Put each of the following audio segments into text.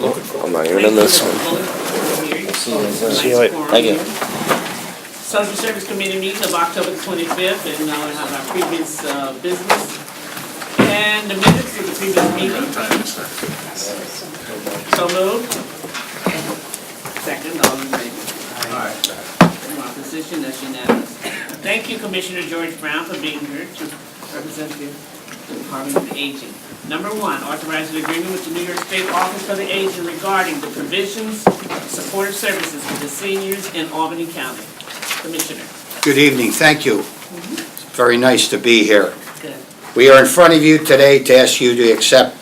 I'm not even in this one. See you later. Thank you. Social Service Committee meeting of October 25th, and now we have our previous business. And the minutes of the previous meeting. So moved. Second, all in favor? No opposition, that's unanimous. Thank you, Commissioner George Brown, for being here to represent the Department of Aging. Number one, authorize an agreement with the New York State Office for the Aging regarding the provisions of supportive services for the seniors in Albany County. Commissioner. Good evening, thank you. Very nice to be here. Good. We are in front of you today to ask you to accept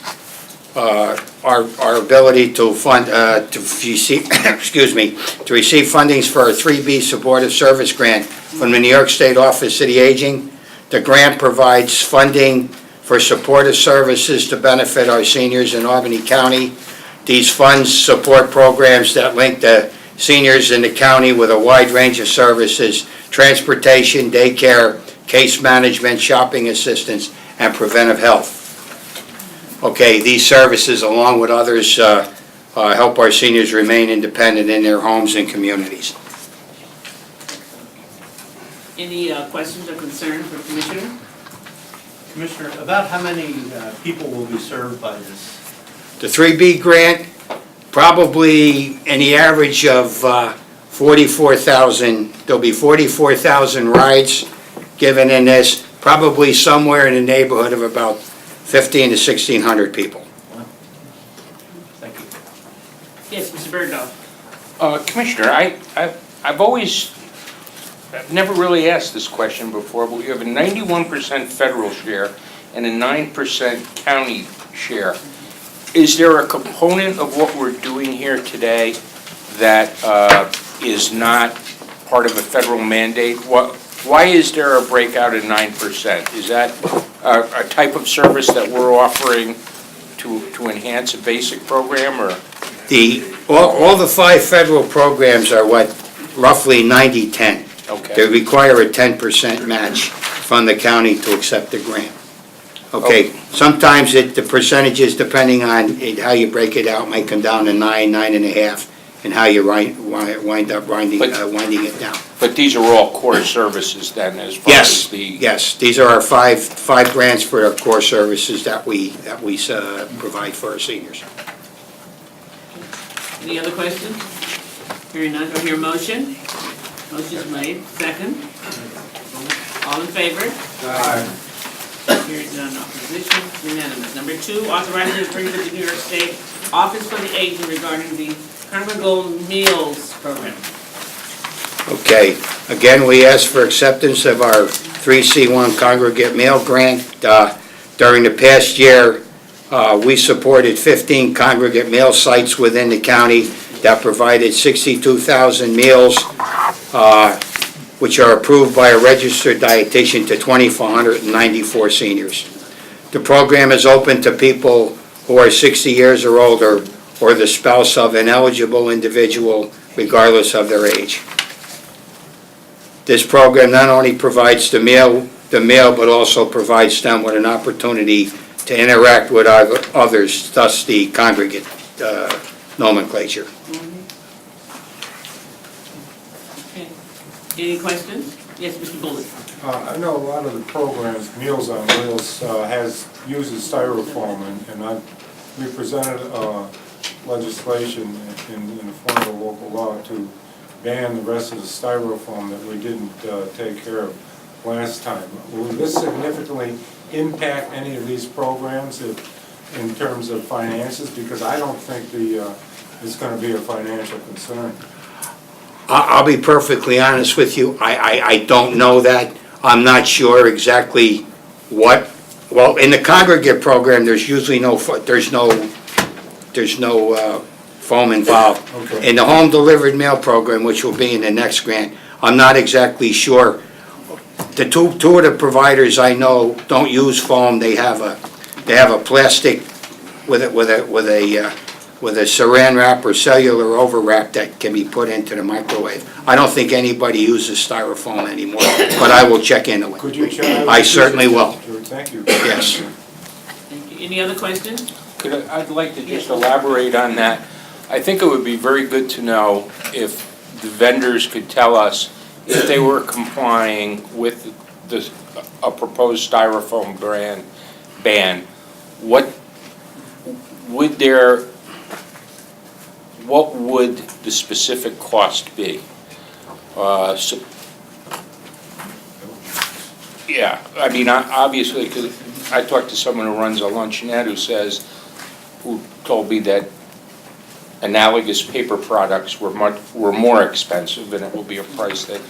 our ability to fund, to receive, excuse me, to receive fundings for a 3B supportive service grant from the New York State Office of the Aging. The grant provides funding for supportive services to benefit our seniors in Albany County. These funds support programs that link the seniors in the county with a wide range of services: transportation, daycare, case management, shopping assistance, and preventive health. Okay, these services, along with others, help our seniors remain independent in their homes and communities. Any questions or concerns for Commissioner? Commissioner, about how many people will be served by this? The 3B grant, probably in the average of 44,000, there'll be 44,000 rides given in this, probably somewhere in the neighborhood of about 1,500 to 1,600 people. Thank you. Yes, Mr. Bergdorf. Commissioner, I've never really asked this question before, but we have a 91% federal share and a 9% county share. Is there a component of what we're doing here today that is not part of a federal mandate? Why is there a breakout of 9%? Is that a type of service that we're offering to enhance a basic program, or? All the 5 federal programs are roughly 90-10. Okay. They require a 10% match from the county to accept the grant. Okay, sometimes the percentages, depending on how you break it out, might come down to 9, 9.5, and how you wind up winding it down. But these are all core services then, as far as the? Yes, these are our five grants for our core services that we provide for our seniors. Any other questions? Hearing none, do I hear a motion? Motion's made. Second. All in favor? Aye. Hearing none, opposition, unanimous. Number two, authorize the agreement with the New York State Office for the Aging regarding the Carnival Gold Meals Program. Okay, again, we ask for acceptance of our 3C1 Congregate Meal Grant. During the past year, we supported 15 congregate meal sites within the county that provided 62,000 meals, which are approved by a registered dietitian to 2,494 seniors. The program is open to people who are 60 years or older, or the spouse of an eligible individual, regardless of their age. This program not only provides the meal, but also provides them with an opportunity to interact with others, thus the congregate nomenclature. Okay. Any questions? Yes, Mr. Bullock. I know a lot of the programs, Meals on Wheels, uses styrofoam, and we presented legislation in the form of a local law to ban the rest of the styrofoam that we didn't take care of last time. Will this significantly impact any of these programs in terms of finances? Because I don't think it's going to be a financial concern. I'll be perfectly honest with you. I don't know that. I'm not sure exactly what. Well, in the congregate program, there's usually no foam involved. Okay. In the home delivered meal program, which will be in the next grant, I'm not exactly sure. The two of the providers I know don't use foam. They have a plastic with a saran wrap or cellular overwrap that can be put into the microwave. I don't think anybody uses styrofoam anymore, but I will check into it. Could you check? I certainly will. Thank you. Yes. Thank you. Any other questions? I'd like to just elaborate on that. I think it would be very good to know if the vendors could tell us if they were complying with a proposed styrofoam ban, what would the specific cost be? Yeah, I mean, obviously, because I talked to someone who runs a luncheonette who told me that analogous paper products were more expensive, and it will be a price that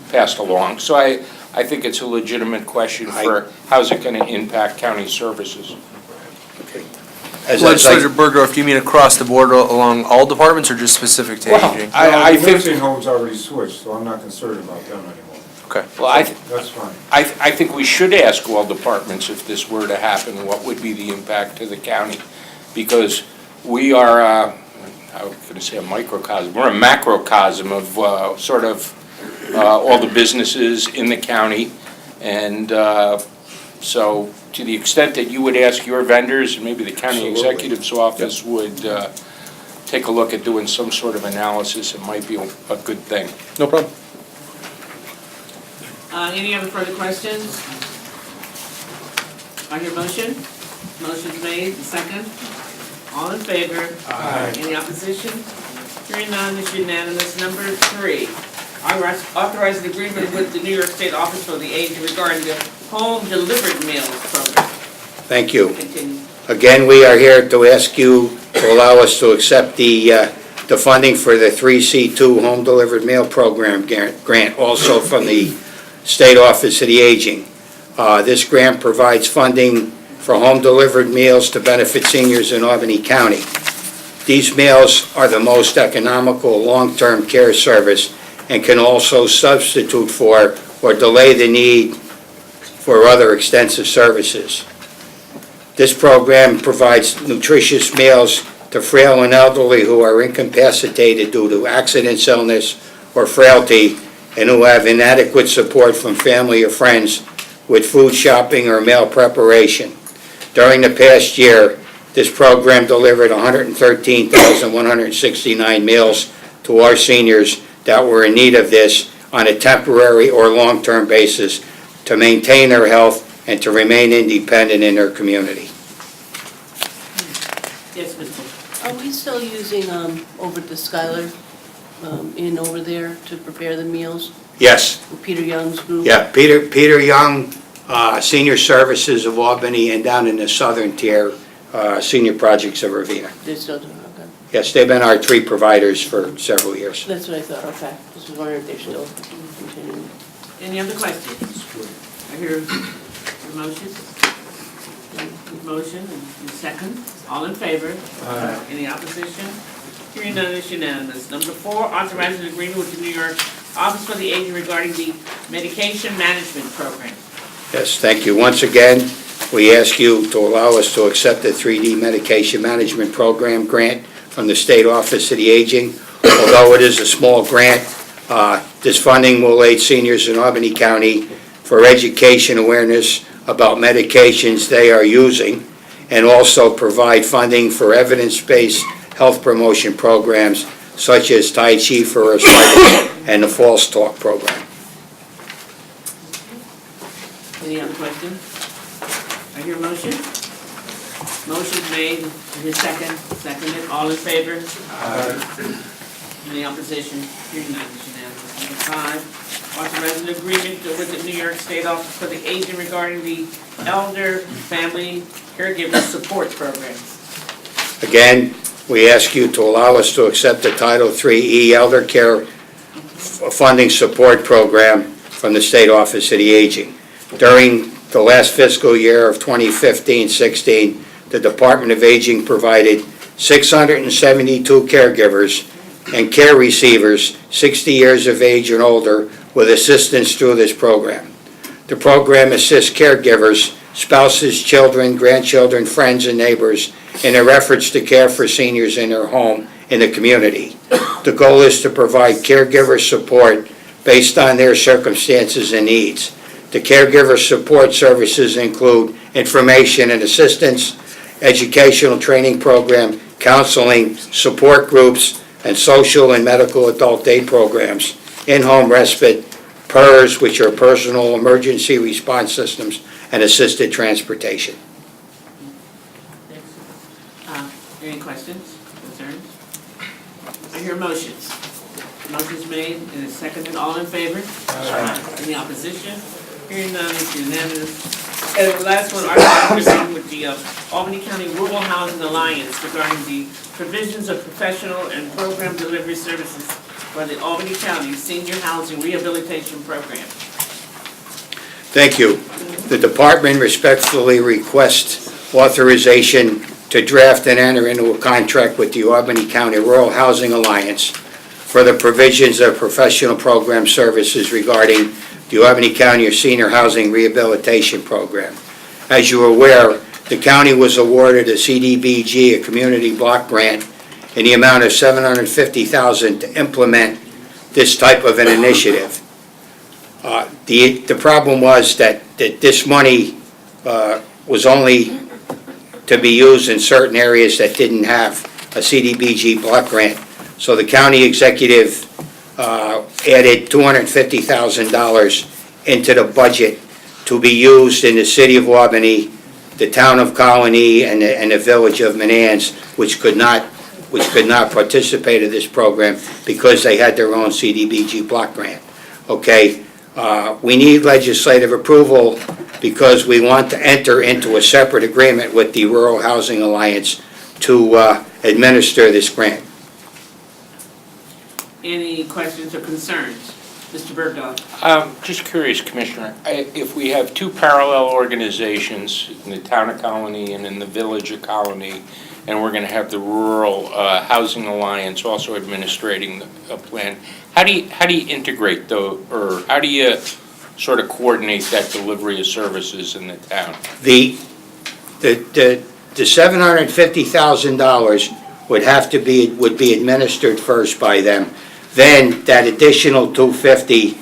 passed along. So I think it's a legitimate question for how's it going to impact county services? Legislator Bergdorf, do you mean across the board along all departments or just specific to Well, aging? I The think, nursing homes already switched, so I'm not concerned about them anymore. Okay. well, That's fine. I think we should ask all departments if this were to happen, what would be the impact to the county? Because we are, I was going to say a microcosm, we're a macrocosm of sort of all the businesses in the county. And so to the extent that you would ask your vendors, and maybe the county executive's office would take a look at doing some sort of analysis, it might be a good thing. No problem. Any other further questions? On your motion? Motion's made, and second. All in favor? Aye. Any opposition? Hearing none, it's unanimous. Number 3, authorize an agreement with the New York State Office for the Aged regarding the home delivered meals program. Thank you. Continue. Again, we are here to ask you to allow us to accept the funding for the 3C2 Home Delivered Meal Program grant, also from the State Office of the Aging. This grant provides funding for home delivered meals to benefit seniors in Albany County. These meals are the most economical long-term care service and can also substitute for or delay the need for other extensive services. This program provides nutritious meals to frail and elderly who are incapacitated due to accidents, illness, or frailty, and who have inadequate support from family or friends with food shopping or meal preparation. During the past year, this program delivered 113,169 meals to our seniors that were in need of this on a temporary or long-term basis to maintain their health and to remain independent in their community. Yes, Mr. Are we still using over the Skylar Inn over there to prepare the meals? Yes, With Peter Young's group? yeah, Peter Young, Senior Services of Albany, and down in the southern tier, Senior Projects of Ravina. They're still doing, okay. Yes, they've been our tree providers for several years. That's what I thought, okay. Just was wondering if they're still continuing. Any other questions? I hear the motion. Motion and second. All in favor? Aye. Any opposition? Hearing none, it's unanimous. Number 4, authorize an agreement with the New York Office for the Aging regarding the medication management program. Yes, thank you. Once again, we ask you to allow us to accept the 3D Medication Management Program grant from the State Office of the Aging. Although it is a small grant, this funding will aid seniors in Albany County for education awareness about medications they are using, and also provide funding for evidence-based health promotion programs such as Tai Chi for arthritis and the False Talk program. Any other questions? I hear a motion. Motion's made, and his seconded. All in favor? Any opposition? Hearing none, it's unanimous. Number 5, authorize an agreement with the New York State Office for the Aging regarding the Elder Family Caregiver Support Program. Again, we ask you to allow us to accept the Title III Elder Care Funding Support Program from the State Office of the Aging. During the last fiscal year of 2015-16, the Department of Aging provided 672 caregivers and care receivers 60 years of age and older with assistance through this program. The program assists caregivers, spouses, children, grandchildren, friends, and neighbors in their efforts to care for seniors in their home in the community. The goal is to provide caregiver support based on their circumstances and needs. The caregiver support services include information and assistance, educational training program, counseling, support groups, and social and medical adult day programs, in-home respite, PERS, which are personal emergency response systems, and assisted transportation. Any questions, concerns? I hear motions. Motion's made and is seconded. All in favor? Any opposition? Hearing none, it's unanimous. And the last one, our proceeding with the Albany County Rural Housing Alliance regarding the provisions of professional and program delivery services for the Albany County Senior Housing Rehabilitation Program. Thank you. The department respectfully requests authorization to draft and enter into a contract with the Albany County Rural Housing Alliance for the provisions of professional program services regarding the Albany County Senior Housing Rehabilitation Program. As you are aware, the county was awarded a CDBG, a community block grant, in the amount of $750,000 to implement this type of an initiative. The problem was that this money was only to be used in certain areas that didn't have a CDBG block grant. So the county executive added $250,000 into the budget to be used in the city of Albany, the town of Colony, and the village of Manans, which could not participate in this program because they had their own CDBG block grant. Okay, we need legislative approval because we want to enter into a separate agreement with the Rural Housing Alliance to administer this grant. Any questions or concerns? Mr. Bergdorf? Just curious, Commissioner, if we have two parallel organizations in the town of Colony and in the village of Colony, and we're going to have the Rural Housing Alliance also administrating a plan, how do you integrate or how do you sort of coordinate that delivery of services in the town? The $750,000 would be administered first by them. Then that additional $250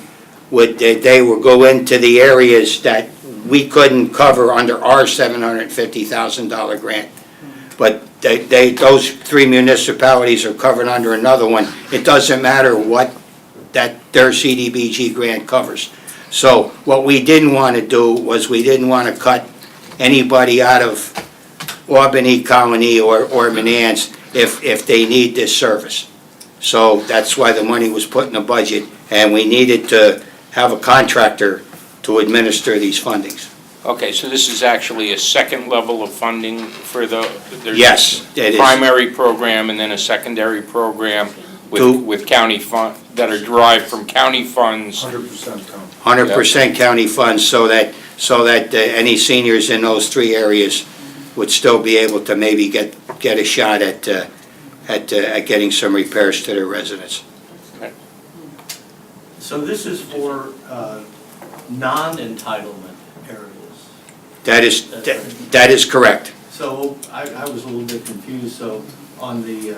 would go into the areas that we couldn't cover under our $750,000 grant. But those three municipalities are covered under another one. It doesn't matter what their CDBG grant covers. So what we didn't want to do was we didn't want to cut anybody out of Albany, Colony, or Manans if they need this service. So that's why the money was put in the budget, and we needed to have a contractor to administer these fundings. Okay, so this is actually a second level of funding for there's Yes, it is. primary program and then a secondary program with county fund, that are derived from county funds. 100% county. 100% county funds, so that any seniors in those three areas would still be able to maybe get a shot at getting some repairs to their residence. So this is for non-entitlement areas. That is correct. So I was a little bit confused. So on the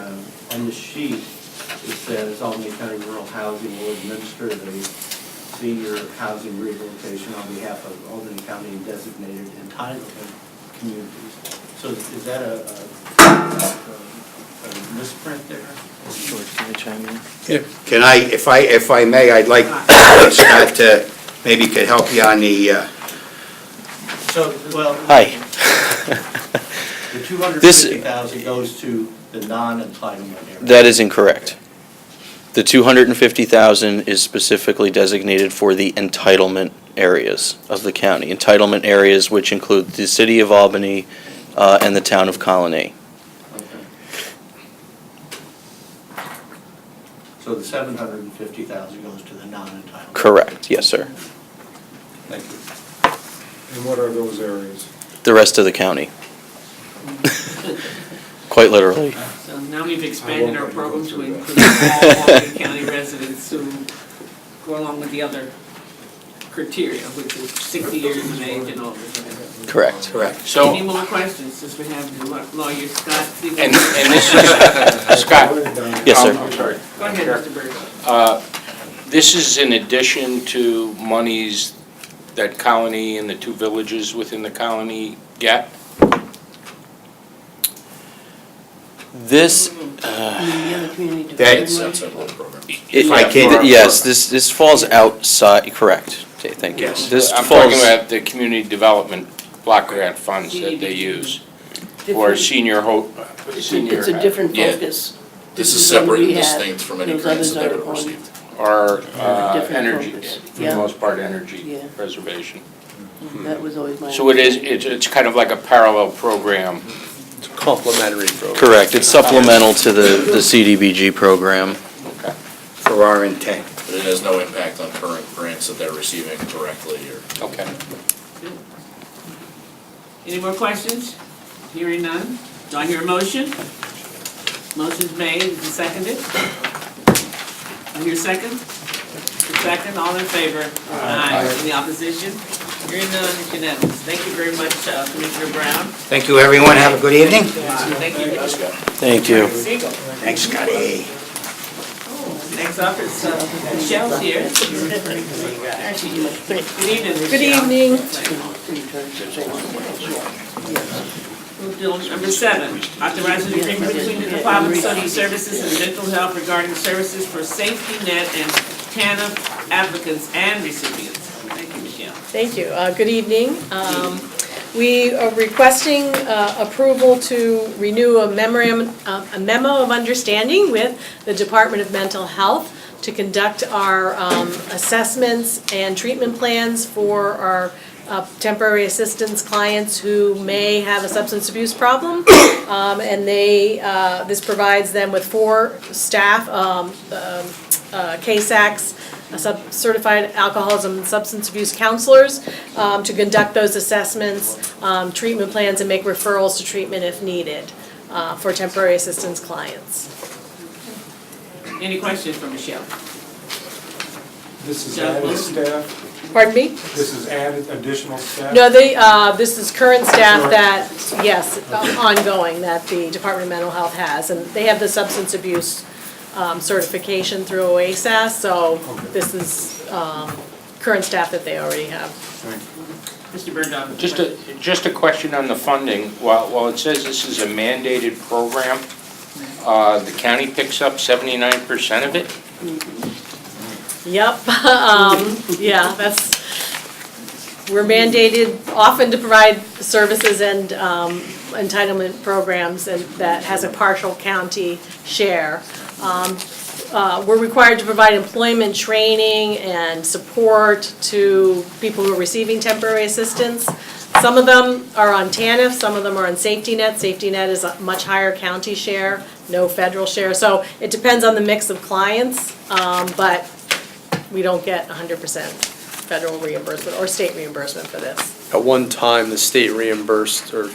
sheet, it says Albany County Rural Housing will administer the senior housing rehabilitation on behalf of Albany County designated entitlement communities. So is that a misprint there? George, can I chime in? Can I, if I may, I'd like Scott to maybe could help you on the. So, well. Hi. The 250,000 goes to the non-entitlement area. That is incorrect. The 250,000 is specifically designated for the entitlement areas of the county. Entitlement areas which include the city of Albany and the town of Colony. Okay. So the 750,000 goes to the non-entitlement. Correct, yes, sir. Thank you. And what are those areas? The rest of the county. Quite literally. So now we've expanded our program to include all Albany County residents who go along with the other criteria, which is 60 years of age and older. Correct. So, Any more questions, since we have the lawyer Scott? and this is, Scott. Yes, sir. I'm sorry. Go ahead, Mr. Berg. This is in addition to monies that Colony and the two villages within the Colony get? This, The other community That's- development one? If I it- can- yes, this falls outside, correct. Okay, thank you. This I'm falls, talking about the community development block grant funds that they use for Different- senior. It's a different Yeah. focus. This is one separate and we had. distinct from any Those grants others that they've aren't ever on. received. Or Different energy, focus. for the Yeah. most part, energy Yeah. preservation. That was always my. So it's kind of like a parallel program. Complementary program. correct, it's supplemental to the CDBG program. Okay. For our intent. But it has no impact on current grants that they're receiving directly or. Okay. Any more questions? Hearing none. Do I hear a motion? Motion's made and seconded. I hear second? Second, all in favor? Aye. Any opposition? Hearing none, it's unanimous. Thank you very much, Commissioner Brown. Thank you, everyone. Have a good evening. Thank you. Thank you. Siegel. Thanks, Scotty. Next up is Michelle's here. Good evening, Good Michelle. evening. Move to number 7, authorizing the agreement between the Department of Social Services and Mental Health regarding services for safety net and TANF applicants and recipients. Thank you, Michelle. Thank you. Good evening. We are requesting approval to renew a memo of understanding with the Department of Mental Health to conduct our assessments and treatment plans for our temporary assistance clients who may have a substance abuse problem. And this provides them with 4 staff, KSACs, certified alcoholism and substance abuse counselors, to conduct those assessments, treatment plans, and make referrals to treatment if needed for temporary assistance clients. Any questions for Michelle? This is added staff, Pardon me? this is added additional staff? No, this is current staff that, yes, ongoing, that the Department of Mental Health has, and they have the substance abuse certification through OASAS, so this is current staff that they already have. Mr. Burndorf? Just a question on the funding. While it says this is a mandated program, the county picks up 79% of it? Yep, yeah, we're mandated often to provide services and entitlement programs and that has a partial county share. We're required to provide employment training and support to people who are receiving temporary assistance. Some of them are on TANF, some of them are on Safety Net. Safety Net is a much higher county share, no federal share. So it depends on the mix of clients, but we don't get 100% federal reimbursement or state reimbursement for this. At one time, the state reimbursed, the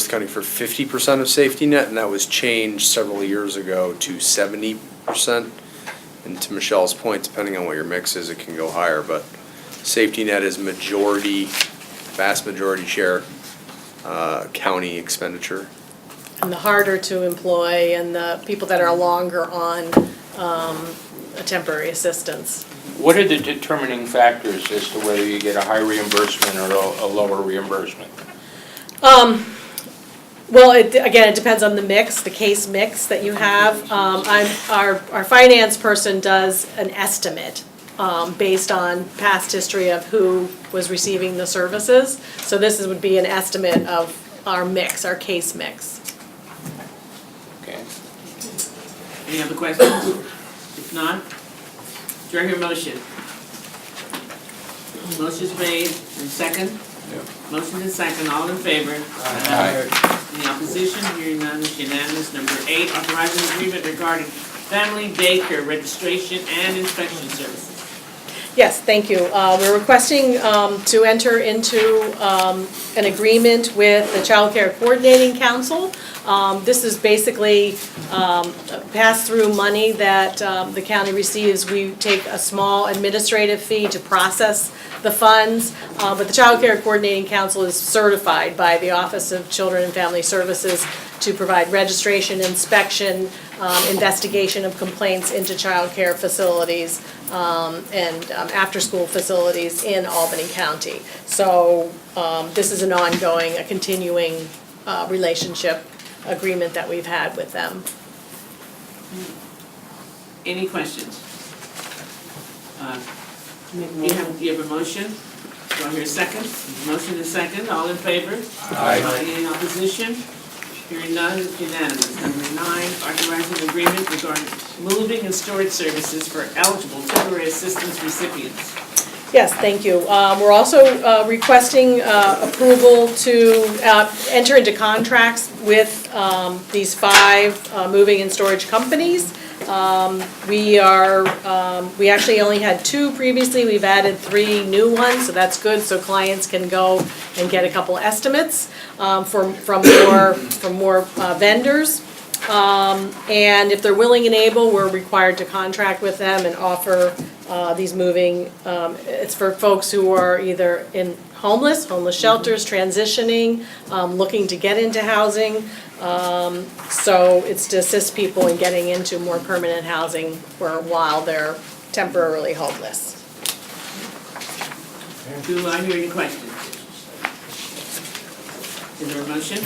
county for 50% of safety net, and that was changed several years ago to 70%. And to Michelle's point, depending on what your mix is, it can go higher, but safety net is vast majority share, county expenditure. And the harder to employ and the people that are longer on a temporary assistance. What are the determining factors as to whether you get a high reimbursement or a lower reimbursement? Well, again, it depends on the mix, the case mix that you have. Our finance person does an estimate based on past history of who was receiving the services. So this would be an estimate of our mix, our case mix. Okay. Any other questions? If not, do I hear a motion? Motion's made and second? Motion and second, all in favor? Any opposition? Hearing none, it's unanimous. Number 8, authorizing agreement regarding family daycare registration and inspection services. Yes, thank you. We're requesting to enter into an agreement with the Child Care Coordinating Council. This is basically pass-through money that the county receives. We take a small administrative fee to process the funds, but the Child Care Coordinating Council is certified by the Office of Children and Family Services to provide registration, inspection, investigation of complaints into child care facilities and after-school facilities in Albany County. So this is an ongoing, a continuing relationship agreement that we've had with them. Any questions? You have a motion? Do I hear a second? Motion is second, all in favor? Aye. Any opposition? Hearing none, it's unanimous. Number 9, authorizing agreement regarding moving and storage services for eligible temporary assistance recipients. Yes, thank you. We're also requesting approval to enter into contracts with these 5 moving and storage companies. We actually only had 2 previously, we've added 3 new ones, so that's good, so clients can go and get a couple estimates from more vendors. And if they're willing and able, we're required to contract with them and offer these moving, it's for folks who are either in homeless shelters, transitioning, looking to get into housing. So it's to assist people in getting into more permanent housing for a while they're temporarily homeless. Do I hear any questions? Is there a motion?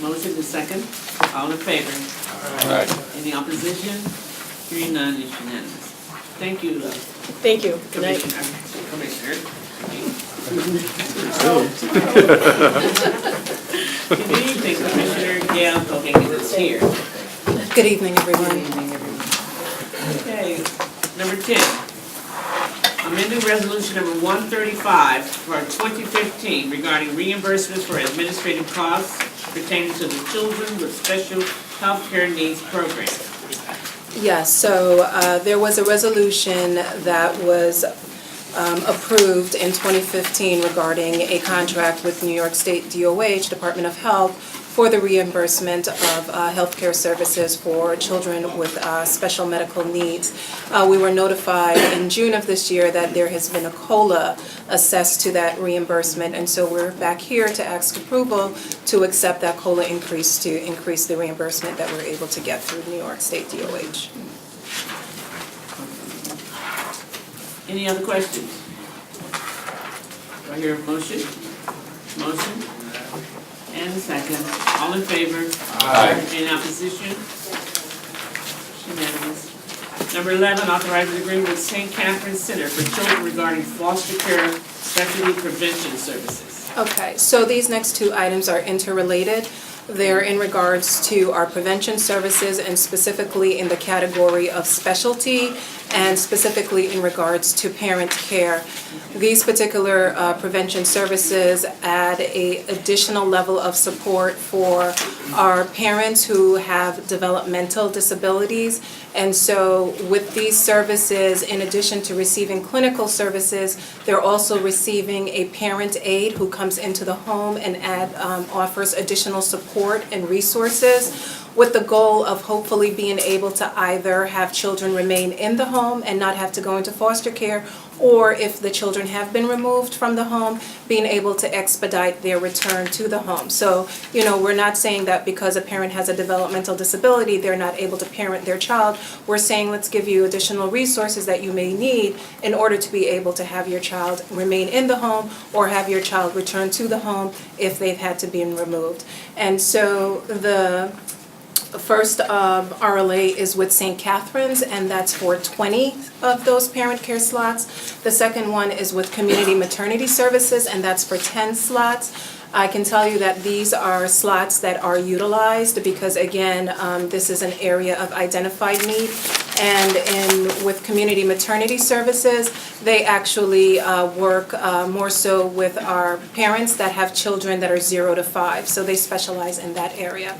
Motion is second, all in favor? Aye. Any opposition? Hearing none, it's unanimous. Thank you, Thank you. Good night. Commissioner. Good evening, Commissioner Gail Kogan is here. Good evening, everyone. Okay, number 10. Amending resolution number 135 for 2015 regarding reimbursements for administrative costs pertaining to the Children with Special Health Care Needs Program. Yes, so there was a resolution that was approved in 2015 regarding a contract with New York State DOH, Department of Health, for the reimbursement of healthcare services for children with special medical needs. We were notified in June of this year that there has been a COLA assessed to that reimbursement, and so we're back here to ask approval to accept that COLA increase to increase the reimbursement that we're able to get through New York State DOH. Any other questions? Do I hear a motion? Motion? And a second. All in favor? Aye. Any opposition? Unanimous. Number 11, authorizing agreement with St. Catherine's Center for Children regarding foster care specialty prevention services. Okay, so these next 2 items are interrelated. They're in regards to our prevention services and specifically in the category of specialty and specifically in regards to parent care. These particular prevention services add an additional level of support for our parents who have developmental disabilities. And so with these services, in addition to receiving clinical services, they're also receiving a parent aide who comes into the home and offers additional support and resources with the goal of hopefully being able to either have children remain in the home and not have to go into foster care, or if the children have been removed from the home, being able to expedite their return to the home. So, we're not saying that because a parent has a developmental disability, they're not able to parent their child. We're saying let's give you additional resources that you may need in order to be able to have your child remain in the home or have your child return to the home if they've had to be removed. And so the first RLA is with St. Catherine's, and that's for 20 of those parent care slots. The second one is with Community Maternity Services, and that's for 10 slots. I can tell you that these are slots that are utilized because, again, this is an area of identified need. And with Community Maternity Services, they actually work more so with our parents that have children that are 0 to 5, so they specialize in that area.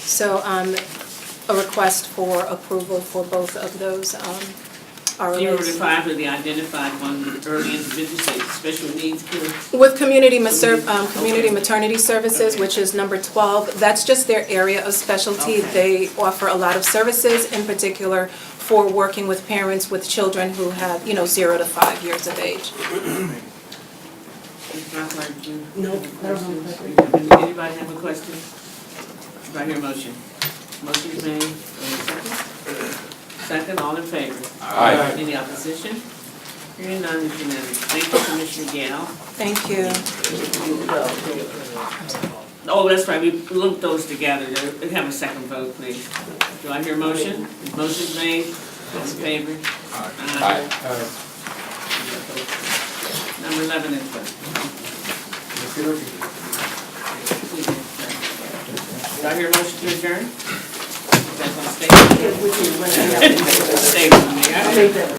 So a request for approval for both of those RLAs. 0 to 5 are the identified ones with early intervention, special needs kids. With Community Maternity Services, which is number 12, that's just their area of specialty. Okay. They offer a lot of services, in particular for working with parents with children who have, 0 to 5 years of age. No, anybody have a question? Do I hear a motion? Motion is made. Second? Second, all in favor? Aye. Any opposition? Hearing none, it's unanimous. Thank you, Commissioner Gale. Thank you. Oh, that's right, we lumped those together. Have a second vote, please. Do I hear a motion? Motion's made. All in favor? Aye. Number 11 is what? Do I hear a motion to adjourn? You guys want to stay? Stay with me.